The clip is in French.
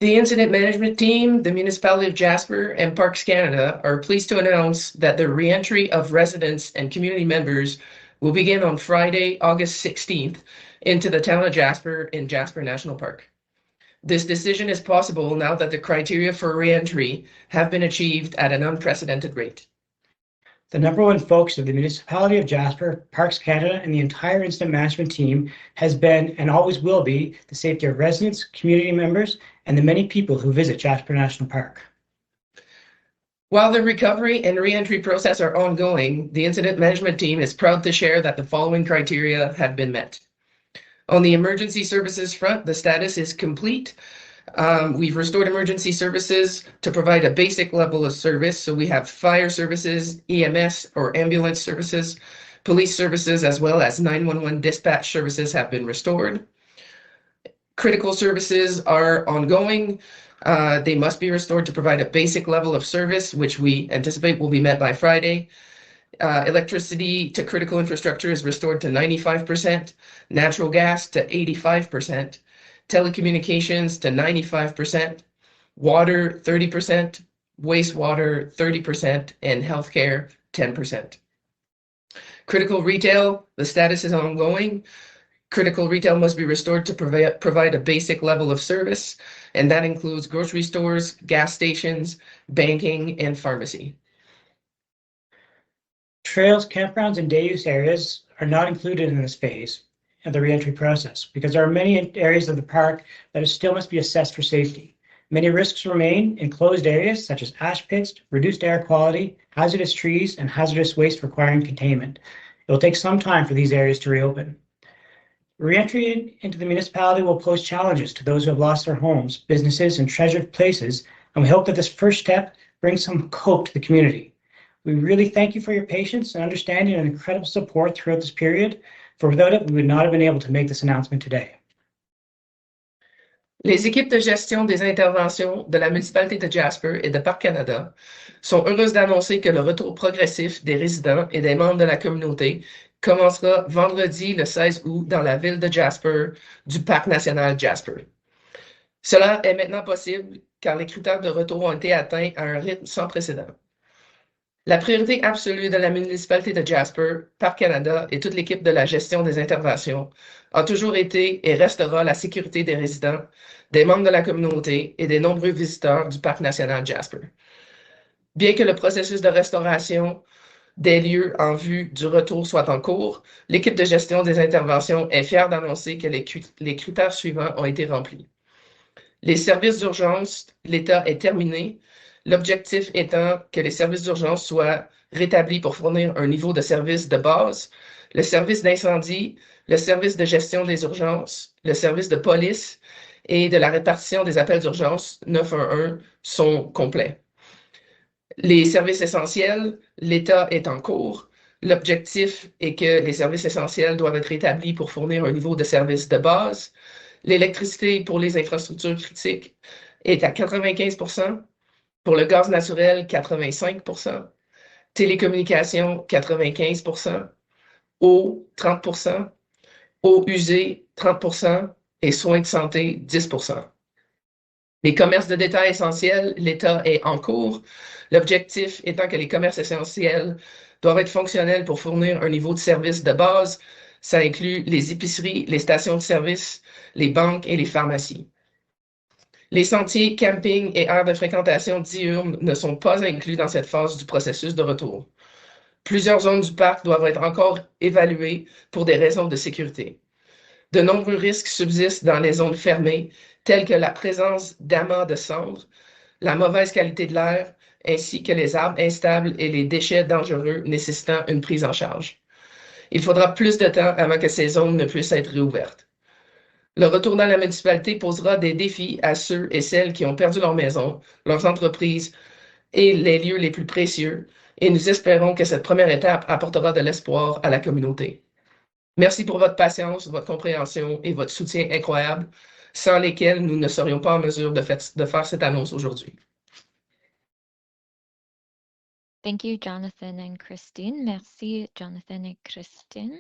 The incident management team, the Municipality of Jasper, and Parks Canada are pleased to announce that the reentry of residents and community members will begin on Friday, August 16th, into the town of Jasper in Jasper National Park. This decision is possible now that the criteria for reentry have been achieved at an unprecedented rate. The number one focus of the Municipality of Jasper, Parks Canada, and the entire incident management team has been and always will be the safety of residents, community members, and the many people who visit Jasper National Park. While the recovery and reentry process are ongoing, the incident management team is proud to share that the following criteria have been met. On the emergency services front, the status is complete. We've restored emergency services to provide a basic level of service. So we have fire services, EMS or ambulance services, police services, as well as 911 dispatch services have been restored. Critical services are ongoing. They must be restored to provide a basic level of service, which we anticipate will be met by Friday. Electricity to critical infrastructure is restored to 95%, natural gas to 85%, telecommunications to 95%, water 30%, wastewater 30%, and healthcare 10%. Critical retail, the status is ongoing. Critical retail must be restored to provide a basic level of service, and that includes grocery stores, gas stations, banking, and pharmacy. Trails, campgrounds, and day use areas are not included in this phase of the reentry process because there are many areas of the park that still must be assessed for safety. Many risks remain in closed areas such as ash pits, reduced air quality, hazardous trees, and hazardous waste requiring containment. It will take some time for these areas to reopen. Reentry into the municipality will pose challenges to those who have lost their homes, businesses, and treasured places, and we hope that this first step brings some hope to the community. We really thank you for your patience and understanding and incredible support throughout this period, for without it, we would not have been able to make this announcement today. Les équipes de gestion des interventions de la municipalité de Jasper et de Parcs Canada sont heureuses d'annoncer que le retour progressif des résidents et des membres de la communauté commencera vendredi le 16 août dans la ville de Jasper du Parc national Jasper. Cela est maintenant possible car les critères de retour ont été atteints à un rythme sans précédent. La priorité absolue de la municipalité de Jasper, Parcs Canada et toute l'équipe de la gestion des interventions a toujours été et restera la sécurité des résidents, des membres de la communauté et des nombreux visiteurs du Parc national Jasper. Bien que le processus de restauration des lieux en vue du retour soit en cours, l'équipe de gestion des interventions est fière d'annoncer que les critères suivants ont été remplis. Les services d'urgence, l'état est terminé. L'objectif étant que les services d'urgence soient rétablis pour fournir un niveau de service de base, le service d'incendie, le service de gestion des urgences, le service de police et de la répartition des appels d'urgence 911 sont complets. Les services essentiels, l'état est en cours. L'objectif est que les services essentiels doivent être rétablis pour fournir un niveau de service de base. L'électricité pour les infrastructures critiques est à 95%. Pour le gaz naturel, 85%, télécommunications, 95%, eau, 30%, eau usée, 30% et soins de santé, 10%. Les commerces de détail essentiels, l'état est en cours. L'objectif étant que les commerces essentiels doivent être fonctionnels pour fournir un niveau de service de base. Ça inclut les épiceries, les stations de service, les banques et les pharmacies. Les sentiers, campings et aires de fréquentation diurnes ne sont pas inclus dans cette phase du processus de retour. Plusieurs zones du parc doivent être encore évaluées pour des raisons de sécurité. De nombreux risques subsistent dans les zones fermées, tels que la présence d'amas de cendres, la mauvaise qualité de l'air, ainsi que les arbres instables et les déchets dangereux nécessitant une prise en charge. Il faudra plus de temps avant que ces zones ne puissent être réouvertes. Le retour dans la municipalité posera des défis à ceux et celles qui ont perdu leur maison, leurs entreprises et les lieux les plus précieux, et nous espérons que cette première étape apportera de l'espoir à la communauté. Merci pour votre patience, votre compréhension et votre soutien incroyable, sans lesquels nous ne serions pas en mesure de faire cette annonce aujourd'hui. Thank you, Jonathan and Christine. Merci, Jonathan et Christine.